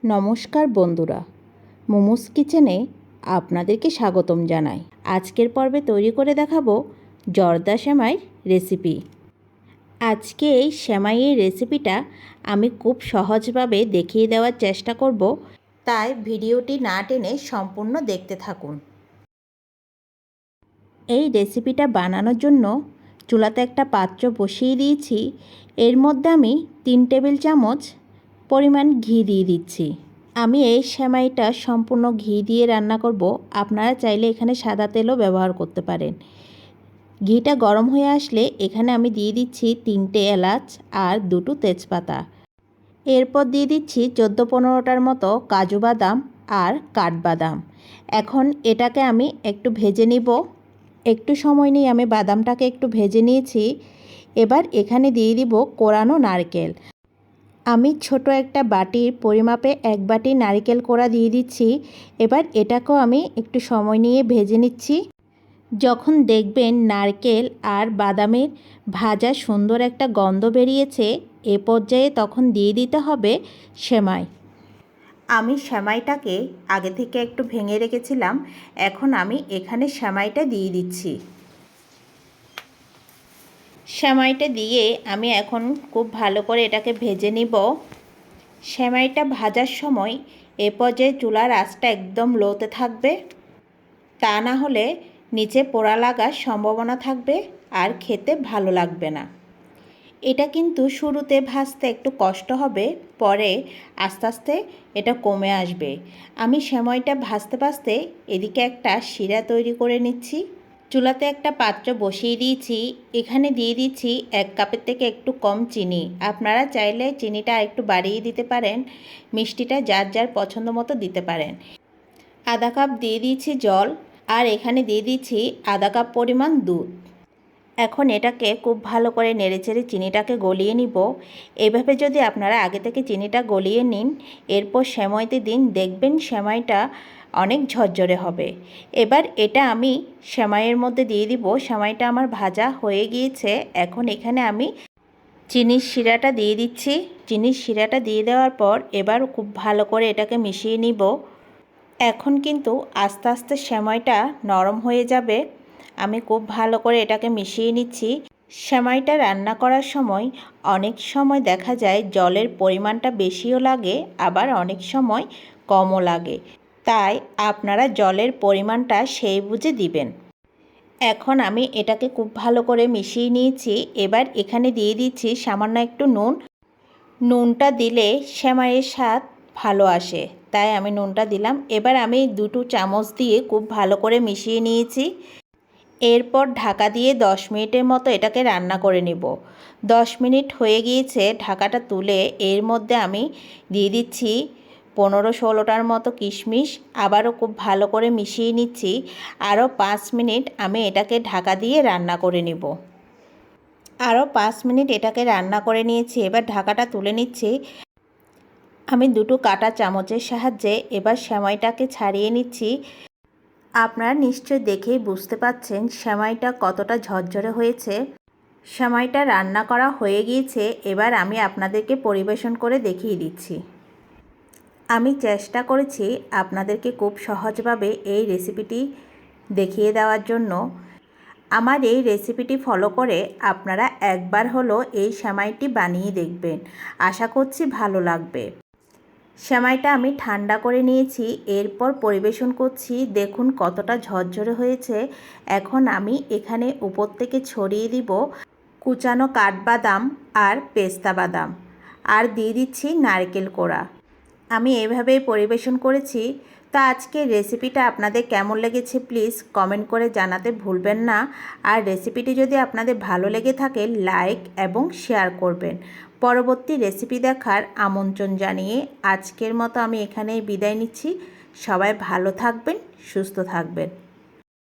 নমস্কার বন্ধুরা, মোমোস কিচেনে আপনাদেরকে স্বাগতম জানাই। আজকের পর্বে তৈরি করে দেখাবো জর্দা সেমাইয়ের রেসিপি। আজকে এই সেমাইয়ের রেসিপিটা আমি খুব সহজভাবে দেখিয়ে দেওয়ার চেষ্টা করব, তাই ভিডিওটি না টেনে সম্পূর্ণ দেখতে থাকুন। এই রেসিপিটা বানানোর জন্য চুলাতে একটা পাত্র বসিয়ে দিয়েছি। এর মধ্যে আমি 3 টেবিল চামচ পরিমাণ ঘি দিয়ে দিচ্ছি। আমি এই সেমাইটা সম্পূর্ণ ঘি দিয়ে রান্না করব। আপনারা চাইলে এখানে সাদা তেলও ব্যবহার করতে পারেন। ঘিটা গরম হয়ে আসলে এখানে আমি দিয়ে দিচ্ছি 3টে এলাচ আর 2টো তেজপাতা। এরপর দিয়ে দিচ্ছি 14-15টার মতো কাজু বাদাম আর কাঠবাদাম। এখন এটাকে আমি একটু ভেজে নিব। একটু সময় নিয়ে আমি বাদামটাকে একটু ভেজে নিয়েছি। এবার এখানে দিয়ে দিব কোরানো নারকেল। আমি ছোট একটা বাটির পরিমাপে 1 বাটি নারকেল কোড়া দিয়ে দিচ্ছি। এবার এটাকেও আমি একটু সময় নিয়ে ভেজে নিচ্ছি। যখন দেখবেন নারকেল আর বাদামের ভাজা সুন্দর একটা গন্ধ বেরিয়েছে, এ পর্যায়ে তখন দিয়ে দিতে হবে সেমাই। আমি সেমাইটাকে আগে থেকে একটু ভেঙে রেখেছিলাম। এখন আমি এখানে সেমাইটা দিয়ে দিচ্ছি। সেমাইটা দিয়ে আমি এখন খুব ভালো করে এটাকে ভেজে নিব। সেমাইটা ভাজার সময় এ পর্যায়ে চুলার আঁচটা একদম লোতে থাকবে, তা না হলে নিচে পোড়া লাগার সম্ভাবনা থাকবে আর খেতে ভালো লাগবে না। এটা কিন্তু শুরুতে ভাজতে একটু কষ্ট হবে, পরে আস্তে আস্তে এটা কমে আসবে। আমি সেমাইটা ভাজতে ভাজতে এদিকে একটা শিরা তৈরি করে নিচ্ছি। চুলাতে একটা পাত্র বসিয়ে দিয়েছি। এখানে দিয়ে দিচ্ছি 1 কাপের থেকে একটু কম চিনি। আপনারা চাইলে চিনিটা একটু বাড়িয়ে দিতে পারেন, মিষ্টিটা যার যার পছন্দ মতো দিতে পারেন। আধা কাপ দিয়ে দিয়েছি জল, আর এখানে দিয়ে দিচ্ছি আধা কাপ পরিমাণ দুধ। এখন এটাকে খুব ভালো করে নেড়েচেড়ে চিনিটাকে গলিয়ে নিব। এইভাবে যদি আপনারা আগে থেকে চিনিটা গলিয়ে নিন, এরপর সেমাইতে দিন, দেখবেন সেমাইটা অনেক ঝরঝরে হবে। এবার এটা আমি সেমাইয়ের মধ্যে দিয়ে দিব। সেমাইটা আমার ভাজা হয়ে গিয়েছে। এখন এখানে আমি চিনির শিরাটা দিয়ে দিচ্ছি। চিনির শিরাটা দিয়ে দেওয়ার পর এবার খুব ভালো করে এটাকে মিশিয়ে নিব। এখন কিন্তু আস্তে আস্তে সেমাইটা নরম হয়ে যাবে। আমি খুব ভালো করে এটাকে মিশিয়ে নিচ্ছি। সেমাইটা রান্না করার সময় অনেক সময় দেখা যায় জলের পরিমাণটা বেশিও লাগে, আবার অনেক সময় কমও লাগে, তাই আপনারা জলের পরিমাণটা সেই বুঝে দিবেন। এখন আমি এটাকে খুব ভালো করে মিশিয়ে নিয়েছি। এবার এখানে দিয়ে দিচ্ছি সামান্য একটু নুন। নুনটা দিলে সেমাইয়ের স্বাদ ভালো আসে, তাই আমি নুনটা দিলাম। এবার আমি 2 চামচ দিয়ে খুব ভালো করে মিশিয়ে নিয়েছি। এরপর ঢাকা দিয়ে 10 মিনিটের মতো এটাকে রান্না করে নেব। 10 মিনিট হয়ে গিয়েছে। ঢাকাটা তুলে এর মধ্যে আমি দিয়ে দিচ্ছি 15-16টার মতো কিশমিশ। আবারও খুব ভালো করে মিশিয়ে নিচ্ছি। আরও 5 মিনিট আমি এটাকে ঢাকা দিয়ে রান্না করে নেব। আরও 5 মিনিট এটাকে রান্না করে নিয়েছি। এবার ঢাকাটা তুলে নিচ্ছি। আমি 2 কাঁটা চামচের সাহায্যে এবার সেমাইটাকে ছাড়িয়ে নিচ্ছি। আপনারা নিশ্চয় দেখেই বুঝতে পাচ্ছেন সেমাইটা কতটা ঝরঝরে হয়েছে। সেমাইটা রান্না করা হয়ে গিয়েছে। এবার আমি আপনাদেরকে পরিবেশন করে দেখিয়ে দিচ্ছি। আমি চেষ্টা করেছি আপনাদেরকে খুব সহজভাবে এই রেসিপিটি দেখিয়ে দেওয়ার জন্য। আমার এই রেসিপিটি ফলো করে আপনারা একবার হলো এই সেমাইটি বানিয়ে দেখবেন। আশা করছি ভালো লাগবে। সেমাইটা আমি ঠান্ডা করে নিয়েছি, এরপর পরিবেশন করছি। দেখুন কতটা ঝরঝরে হয়েছে। এখন আমি এখানে উপর থেকে ছড়িয়ে দিব কুচানো কাঠবাদাম আর পেস্তা বাদাম, আর দিয়ে দিচ্ছি নারকেল কোড়া। আমি এভাবেই পরিবেশন করেছি। তো আজকের রেসিপিটা আপনাদের কেমন লেগেছে প্লিজ কমেন্ট করে জানাতে ভুলবেন না। আর রেসিপিটি যদি আপনাদের ভালো লেগে থাকে লাইক এবং শেয়ার করবেন। পরবর্তী রেসিপি দেখার আমন্ত্রণ জানিয়ে আজকের মতো আমি এখানেই বিদায় নিচ্ছি। সবাই ভালো থাকবেন, সুস্থ থাকবেন।